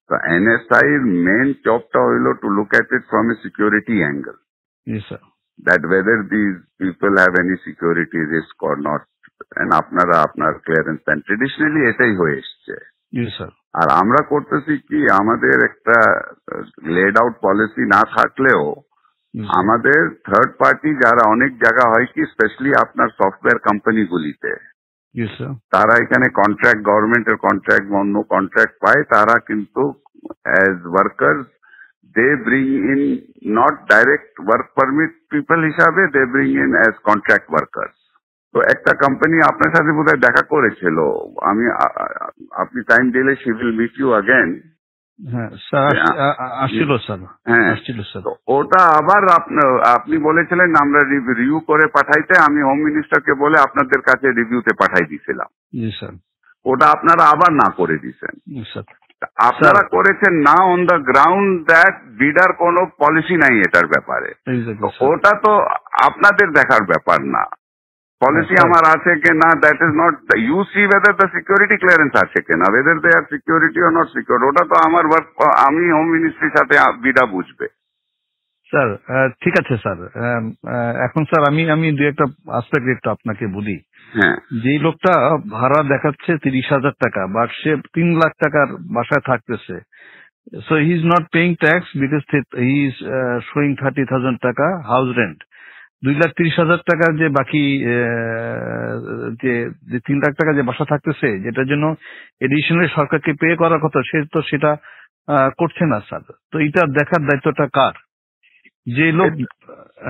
তো NSI এর main জবটা হইলো to look at it from a security angle, that whether these people have any security risk or not, and আপনারা আপনার clearance দেন, traditionally এটাই হয়ে এসছে। আর আমরা করতেছি কি, আমাদের একটা লেড আউট পলিসি না থাকলেও আমাদের থার্ড পার্টি যারা অনেক জায়গা হয় কি, স্পেশালি আপনার সফটওয়্যার কোম্পানিগুলিতে, তারা এখানে কন্ট্রাক্ট, গভর্নমেন্টের কন্ট্রাক্ট, অন্য কন্ট্রাক্ট পায়, তারা কিন্তু as workers they bring in not direct work permit people হিসাবে, they bring in as contract workers. তো একটা কোম্পানি আপনার সাথে বোধহয় দেখা করেছিল, আপনি টাইম দিলে she will meet you again. ওটা আবার আপনি বলেছিলেন আমরা রিভিউ করে পাঠাইতে, আমি হোম মিনিস্টারকে বলে আপনাদের কাছে রিভিউতে পাঠাই দিয়েছিলাম। ওটা আপনারা আবার না করে দিয়েছেন। আপনারা করেছেন না অন দ্য গ্রাউন্ড দ্যাট বিডার কোনো পলিসি নাই এটার ব্যাপারে। ওটা তো আপনাদের দেখার ব্যাপার না, পলিসি আমার আছে কি না, that is not, you see whether the security clearance আছে কিনা, whether they are security or not secure, ওটা তো আমার ওয়ার্ক, আমি হোম মিনিস্ট্রির সাথে বিডা বুঝবে। স্যার ঠিক আছে স্যার, এখন স্যার আমি দু একটা আসপেক্ট একটু আপনাকে বলি। যে লোকটা ভাড়া দেখাচ্ছে 30,000 টাকা, বাট সে 3 লাখ টাকার বাসায় থাকতেছে, so he is not paying tax because he is showing 30,000 টাকা হাউস রেন্ট। 2,30,000 টাকার যে বাকি যে 3 লাখ টাকা যে বাসা থাকতেছে, যেটার জন্য এডিশনালি সরকারকে পে করার কথা, সে তো সেটা করছে না স্যার। তো এটা দেখার দায়িত্বটা কার? যে লোক,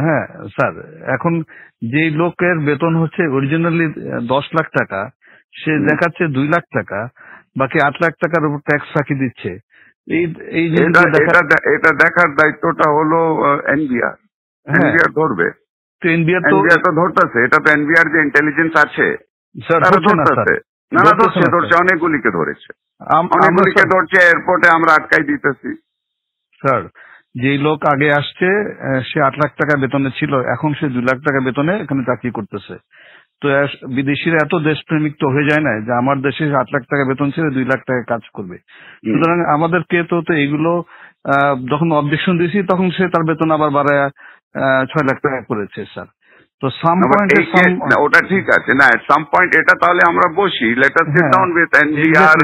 হ্যাঁ স্যার, এখন যে লোকের বেতন হচ্ছে অরিজিনালি 10 লাখ টাকা, সে দেখাচ্ছে 2 লাখ টাকা, বাকি 8 লাখ টাকার উপর ট্যাক্স ফাঁকি দিচ্ছে। এটা দেখার দায়িত্বটা হলো এনবিআর। এনবিআর ধরবে, এনবিআর তো ধরতেছে, এটা তো এনবিআর যে ইন্টেলিজেন্স আছে তারা ধরতেছে। না ধরছে, অনেকগুলিকে ধরেছে, অনেকগুলিকে ধরছে, এয়ারপোর্টে আমরা আটকাই দিতেছি। স্যার যে লোক আগে আসছে সে 8 লাখ টাকা বেতনে ছিল, এখন সে 2 লাখ টাকা বেতনে এখানে চাকরি করতেছে। তো বিদেশিরা এত দেশপ্রেমিক তো হয়ে যায় না যে আমার দেশে 8 লাখ টাকা বেতন ছিল 2 লাখ টাকা কাজ করবে। সুতরাং আমাদেরকে তো এগুলো যখন অবজেকশন দিয়েছি তখন সে তার বেতন আবার বাড়ায় 6 লাখ টাকা করেছে স্যার। তো সাম পয়েন্ট ওটা ঠিক আছে না, সাম পয়েন্ট এটা তাহলে আমরা বসি, let us sit down with NBR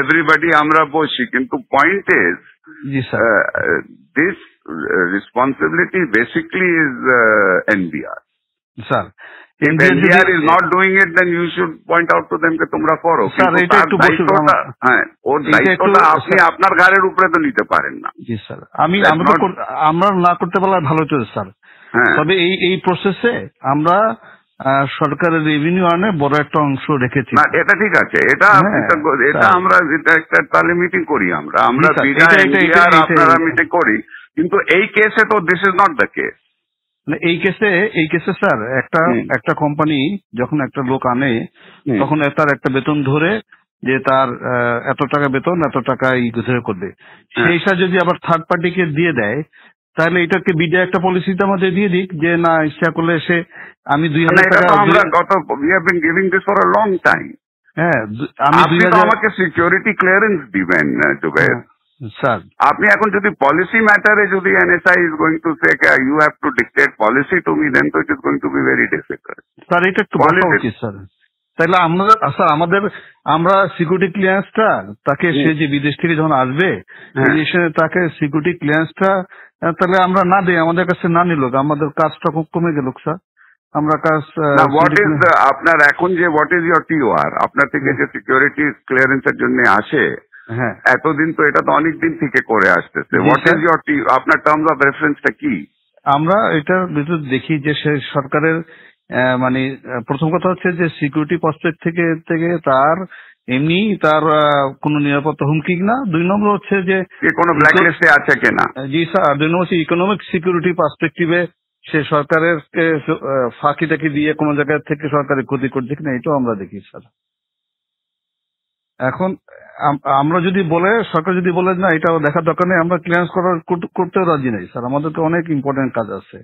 everybody, আমরা বসি, কিন্তু point is this responsibility basically is NBR. Sir, if NBR is not doing it, then you should point out to them that তোমরা করো। Sir, এটা একটু বসুন, ওর দায়িত্বটা আপনি আপনার ঘাড়ের উপরে তো নিতে পারেন না। জি স্যার, আমরা না করতে পারলে ভালো হতো স্যার। তবে এই প্রসেসে আমরা সরকারের রেভিনিউ আনে বড় একটা অংশ রেখেছি। না এটা ঠিক আছে, এটা আমরা একটা তাহলে মিটিং করি, আমরা আপনারা মিটিং করি, কিন্তু এই কেসে তো this is not the case. এই কেসে স্যার একটা কোম্পানি যখন একটা লোক আনে তখন তার একটা বেতন ধরে যে তার এত টাকা বেতন, এত টাকা করবে, সেই হিসাবে যদি আবার থার্ড পার্টিকে দিয়ে দেয়, তাহলে এটাকে বিডে একটা পলিসিতে আমাদের দিয়ে দিক যে না ইচ্ছা করলে সে আমি 2,000 টাকা, আমরা we have been giving this for a long time. হ্যাঁ, আমি আমাকে সিকিউরিটি ক্লিয়ারেন্স দিবেন জুবের স্যার। আপনি এখন যদি পলিসি ম্যাটারে যদি NSI is going to say you have to dictate policy to me, then it is going to be very difficult. Sir এটা একটু বলা উচিত স্যার। তাহলে আমরা সিকিউরিটি ক্লিয়ারেন্সটা তাকে, সে যে বিদেশ থেকে যখন আসবে তাকে সিকিউরিটি ক্লিয়ারেন্সটা তাহলে আমরা না দিই, আমাদের কাছে না নিল, আমাদের কাজটা খুব কমে গেল স্যার। আমরা কাজ আপনার এখন যে হোয়াট ইজ ইউর TOR, আপনার থেকে যে সিকিউরিটি ক্লিয়ারেন্সের জন্য আসে, এতদিন তো এটা তো অনেক দিন থেকে করে আসতেছে, হোয়াট ইজ ইউর আপনার টার্মস অফ রেফারেন্সটা কি? আমরা এটা দেখি যে সে সরকারের মানে প্রথম কথা হচ্ছে যে সিকিউরিটি পার্সপেক্ট থেকে তার এমনি তার কোনো নিরাপত্তা হুমকি না, 2 নম্বর হচ্ছে যে কোনো ব্ল্যাকলিস্টে আছে কিনা। জি স্যার, 2 নম্বর হচ্ছে ইকোনমিক সিকিউরিটি পার্সপেক্টিভে সে সরকারের ফাঁকি টাকি দিয়ে কোনো জায়গা থেকে সরকারের ক্ষতি করছে কিনা, এটাও আমরা দেখি স্যার। এখন আমরা যদি সরকার যদি বলে না এটা দেখার দরকার নেই, আমরা ক্লিয়ারেন্স করতেও রাজি নেই স্যার, আমাদেরকে অনেক ইম্পর্টেন্ট কাজ আছে।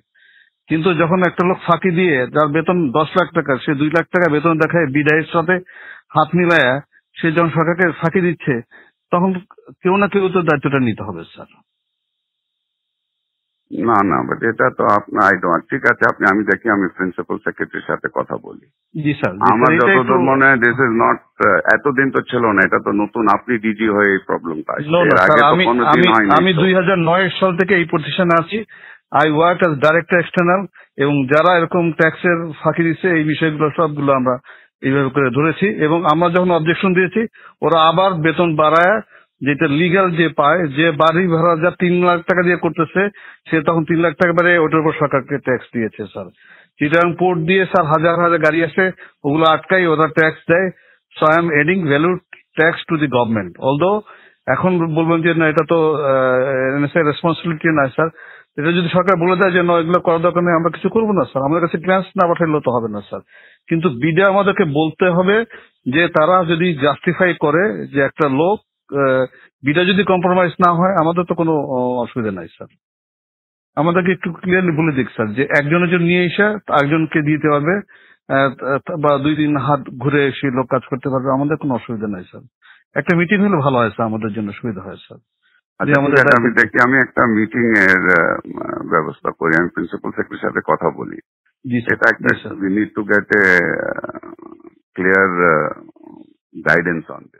কিন্তু যখন একটা লোক ফাঁকি দিয়ে যার বেতন 10 লাখ টাকা, সে 2 লাখ টাকা বেতন দেখায় বিদায়ের সাথে হাত মিলায়া, সে যখন সরকারকে ফাঁকি দিচ্ছে, তখন কেউ না কেউ তো দায়িত্বটা নিতে হবে স্যার। না বাট এটা তো আপনার ঠিক আছে, আমি দেখি, আমি প্রিন্সিপাল সেক্রেটারির সাথে কথা বলি। জি স্যার। আমার যতদূর মনে হয় দিস ইজ নট, এতদিন তো ছিল না, এটা তো নতুন, আপনি ডিজি হয়ে এই প্রবলেমটা আমি 2009 সাল থেকে এই প্রতিষ্ঠানে আছি। I work as director external, এবং যারা এরকম ট্যাক্সের ফাঁকি দিচ্ছে এই বিষয়গুলো সবগুলো আমরা এইভাবে করে ধরেছি, এবং আমরা যখন অবজেকশন দিয়েছি ওরা আবার বেতন বাড়ায়, যেটা লিগাল যে পায়, যে বাড়ি ভাড়া যা 3 লাখ টাকা দিয়ে করতেছে সে তখন 3 লাখ টাকা বাড়ে ওটার উপর সরকারকে ট্যাক্স দিয়েছে স্যার। চিটাগাং পোর্ট দিয়ে স্যার হাজার হাজার গাড়ি আসে, ওগুলো আটকাই, ওরা ট্যাক্স দেয়। So I am adding value tax to the government. Although এখন বলবেন যে না এটা তো রেসপন্সিবিলিটি না স্যার, এটা যদি সরকার বলে দেয় যে না এগুলো করার দরকার নেই, আমরা কিছু করবো না স্যার, আমাদের কাছে ক্লিয়ারেন্স না পাঠাইলেও তো হবে না স্যার। কিন্তু বিডা আমাদেরকে বলতে হবে যে তারা যদি জাস্টিফাই করে যে একটা লোক বিডা যদি কম্প্রোমাইজ না হয় আমাদের তো কোনো অসুবিধা নাই স্যার। আমাদেরকে একটু ক্লিয়ারলি বলে দিক স্যার যে একজনের জন্য নিয়ে এসে আরেকজনকে দিতে পারবে, বা 2-3 হাত ঘুরে এসে লোক কাজ করতে পারবে, আমাদের কোনো অসুবিধা নাই স্যার। একটা মিটিং হলে ভালো হয় স্যার, আমাদের জন্য সুবিধা হয় স্যার। আমি দেখি, আমি একটা মিটিং এর ব্যবস্থা করি, আমি প্রিন্সিপাল সেক্রেটারির সাথে কথা বলি। এটা একটা, we need to get a clear guidance on this.